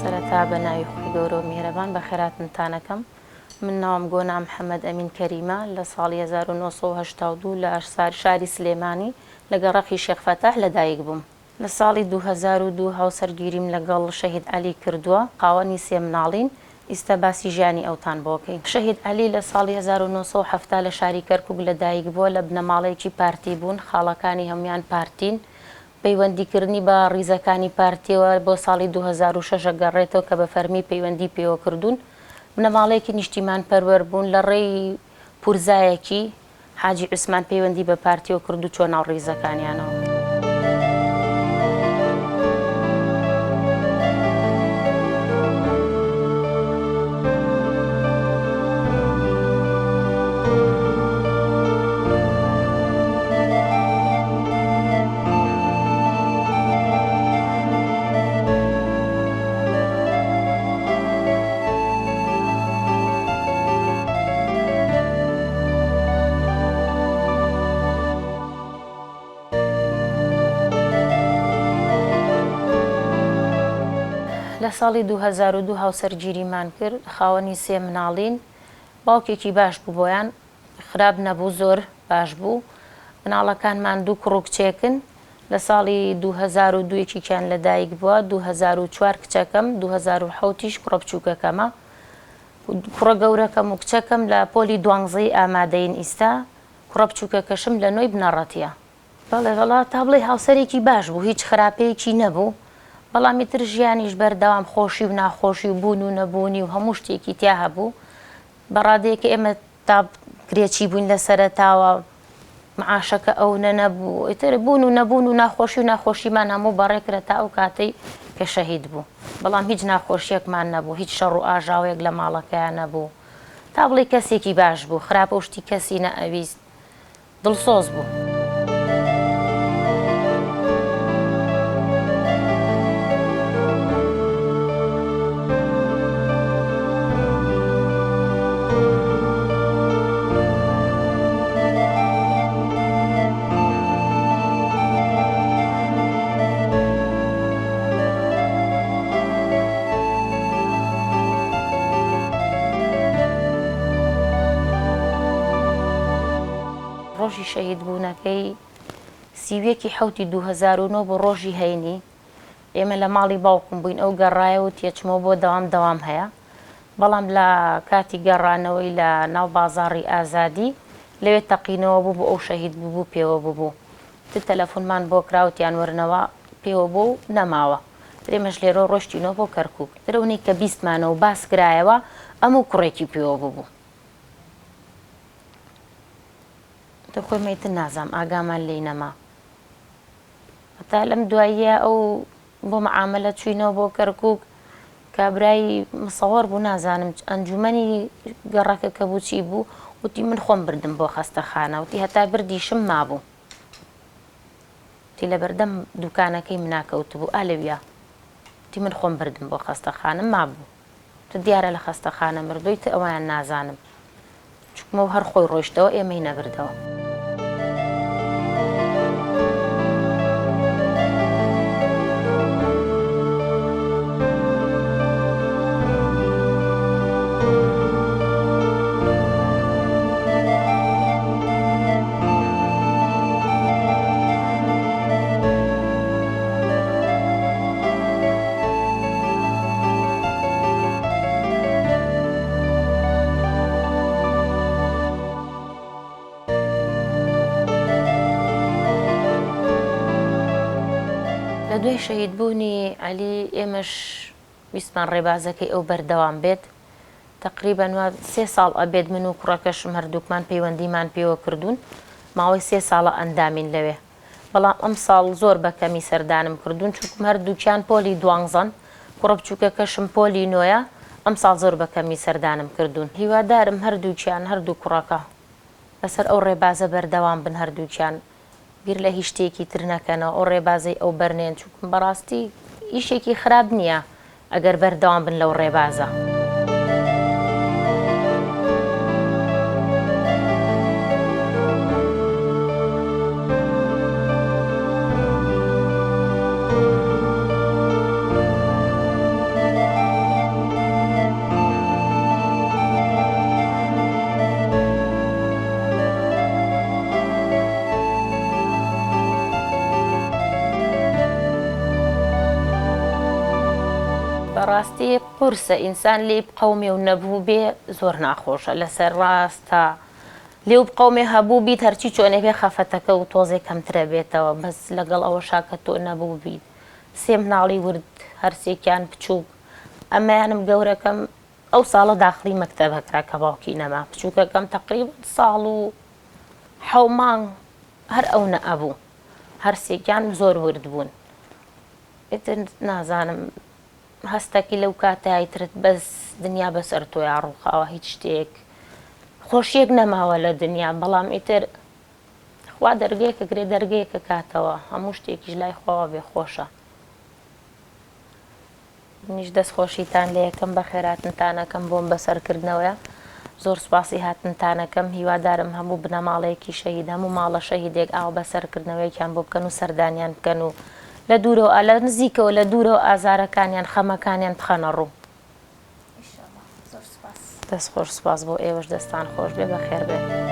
سەرەتا بە ناوی خۆی گەورە و میهرەبان بە خێراتتانەکەم. من ناوم گۆنا محەممەد ئەمین کەریمە لە ساڵی 1982 لە شاری سلێمانی لە گەڕەقی شێخ فەتاح لەدایک بووم. لە ساڵی 2002 هاوسەرگیریم لەگەڵ شەهید عەلی کردووە، خاوەنی سێ منداڵین. ئیستا باسی ژیانی ئەوتان بۆکەین. شەهید عەلی لە ساڵی 1970 لە شاری کەرکووک لەدایک بووە، لە بنەماڵەیەکی پارتی بوون، خاڵەکانی هەمویان پارتین. پەیوەندیکردنی بە ڕیزەکانی پارتیەوە بۆ ساڵی 2006 گەڕێتەوە کە بە فەرمی پەیوەندی پێوە کردوون. بنەماڵەیەکی نیشتیمان پەروەەر بوون، لە ڕێی پورزایەکی حاجی عوسمان پەیوەندی بە پارتیەوە کرد و چۆ ناو ڕیزەکانیانەوە. لە ساڵی 2002 هاوسەرگیریمان کرد، خاوەنی سێ مناڵین. باوکێکی باش بوو بۆیان، خراپ نەبوو، زۆر باش بوو. مناڵەکانمان دوو کوڕ و کچێکن. لە ساڵی 2002 یەکێکیان لەدایک بووە، 2004 کچەکەم، 2007 کوڕە بچووکەکەمە. کوڕە گەورەکەم و کچەکەم لە پۆلی دوانزەی ئامادەین ئیستا، کوڕە بچووکەکەشم لە نۆی بنەڕەتیە. بەڵێ وەڵات تا بڵێ هاوسەرێکی باش بوو، هیچ خراپەیەکی نەبوو. بەڵامی تر ژیانیش بەردەوام خۆشی و ناخۆشی و بوون و نەبوونی و هەموو شتێکی تیا هەبوو. بەڕادەیەکە ئێمە تا کرێکی بووین لە سەرەتاوە، معاشەکە ئەو نەبوو، ئیتر بوون و نەبوون و ناخۆشیمان هەموو بەڕێکرە تا ئەو کاتەی کە شەهید بوو. بەڵام هیچ ناخۆشیەکمان نەبوو، هیچ شەڕ و ئاژاوێک لە ماڵەکەیان نەبوو. تا بڵێ کەسێکی باش بوو، خراپە و شتی کەسی نەئەویست، دڵسۆز بوو. ڕۆژی شەهید بوونەکەی سیوێکی حوتی 2009 بۆ ڕۆژی هەینی ئێمە لە ماڵی باوکم بووین. ئەو گەڕایەوە تێچمەوە بۆ دەوام هەیە، بەڵام لە کاتی گەڕانەوەی لە ناو بازاڕی ئازادی لەوێ تەقینەوە بوو بۆ ئەو شەهید بوو پێوە بوو. تەلەفۆنمان بۆ کراوتیان وەرنەوە، پێوە بوو نەماوە. درێمەش لێرە ڕۆشتینەوە بۆ کەرکووک. درەونەی کە بیستمانەوە باس کرایەوە ئەموو کوڕێکی پێوە بوو. خۆی مەیتر نازام، ئاگامان لێی نەما. هەتا لەم دواییە ئەو بۆ مەعامەلە چوینەوە بۆ کەرکووک، کابرایی مصەوەر بوو، نازانم ئەنجومەنی گەڕەکە کە بوو چی بوو، وتی من خۆم بردم بۆ خەستەخانە، وتی هەتا بردیشم مابوو، وتی لە بەردەم دوکانەکەی مناکەوت بوو ئالەویە، وتی من خۆم بردم بۆ خەستەخانم مابوو. تو دیارە لە خەستەخانە مردووی، تە ئەویان نازانم، چکمەوە هەر خۆی ڕۆیشتەوە، ئێمەی نەبردەوە. لە 2 شەهید بوونەکەی سیوێکی حوتی 2009 بۆ ڕۆژی هەینی ئێمە لە ماڵی باوکم بووین. ئەو گەڕایەوە تێچمەوە بۆ دەوام هەیە، بەڵام لە کاتی گەڕانەوەی لە ناو بازاڕی ئازادی لەوێ تەقینەوە بوو بۆ ئەو شەهید بوو پێوە بوو. لە دوای شەهیدبوونی عەلی ئێمەش ویستمان ڕێبازەکەی ئەو بەردەوام بێت. تەقریبەن 3 ساڵ ئەبێت من و کوڕەکەشم هەردووکمان پەیوەندیمان پێوە کردوون، ماوەی 3 ساڵە ئەندامین لەوێ. بەڵام ئەم ساڵ زۆر بەکەمی سەردانم کردوون، چونکم هەردووکیان پۆلی دوانزەن، کوڕە بچووکەکەشم پۆلی نۆیە. ئەم ساڵ زۆر بەکەمی سەردانم کردوون. هیوادارم هەردووکیان، هەردوو کوڕەکە بەسەر ئەو ڕێبازە بەردەوام بن، هەردووکیان بیر لە هیچ شتێکی تر نەکەنەوە، ئەو ڕێبازەی ئەو بەرنێن، چونکم بەڕاستی ئیشێکی خراپ نییە ئەگەر بەردەوام بن لەو ڕێبازە. بەڕاستی قورسە ئینسان لێ قەومێ و نەبوو بێ زۆر ناخۆشە لەسەر ڕاستە لێو قەومێ هەبوو بیت هەرچی چۆنێ بێ خەفەتەکە و تۆزێک کەمترە بێتەوە بەس لەگەڵ ئەوە شاکە تۆ نەبوو بیت سێ مناڵی ورد هەرسێکیان بچووک ئەمەیانم گەورەکەم ئەو ساڵە داخلی مەکتەبەکە کە باوکی نەما بچووکەکەم تەقریبا ساڵ و حەو مانگ هەر ئەو نەئەبوو هەرسێکیان زۆر ورد بوون ئیتر نازانم هەستێکی لەو کاتایترت بەس دنیا بەسەر تۆیا ڕووخاوە هیچ شتێک خۆشیەک نەماوە لە دنیا بەڵام ئیتر خوا دەرگەیەکە گرێ دەرگەیەکە کاتەوە هەموو شتێکیش لای خۆوە بێ خۆشە منیش دەستخۆشیتان لە یەکەم بە خێراتنتانەکەم بۆم بەسەرکردنەوەیە زۆر سوپاسی هاتنتانەکەم هیوادارم هەموو بنەماڵەیەکی شەهید هەموو ماڵە شەهیدێک ئاو بەسەرکردنەوەیکیان بۆ بکەن و سەردانیان بکەن و لە دوورەوە لە نزیکەوە لە دوورەوە ئازارەکانیان خەمەکانیان بخەنە ڕوو دەست خۆش سوپاس بۆ ئێوەش دەستان خۆش بێ بەخێر بێت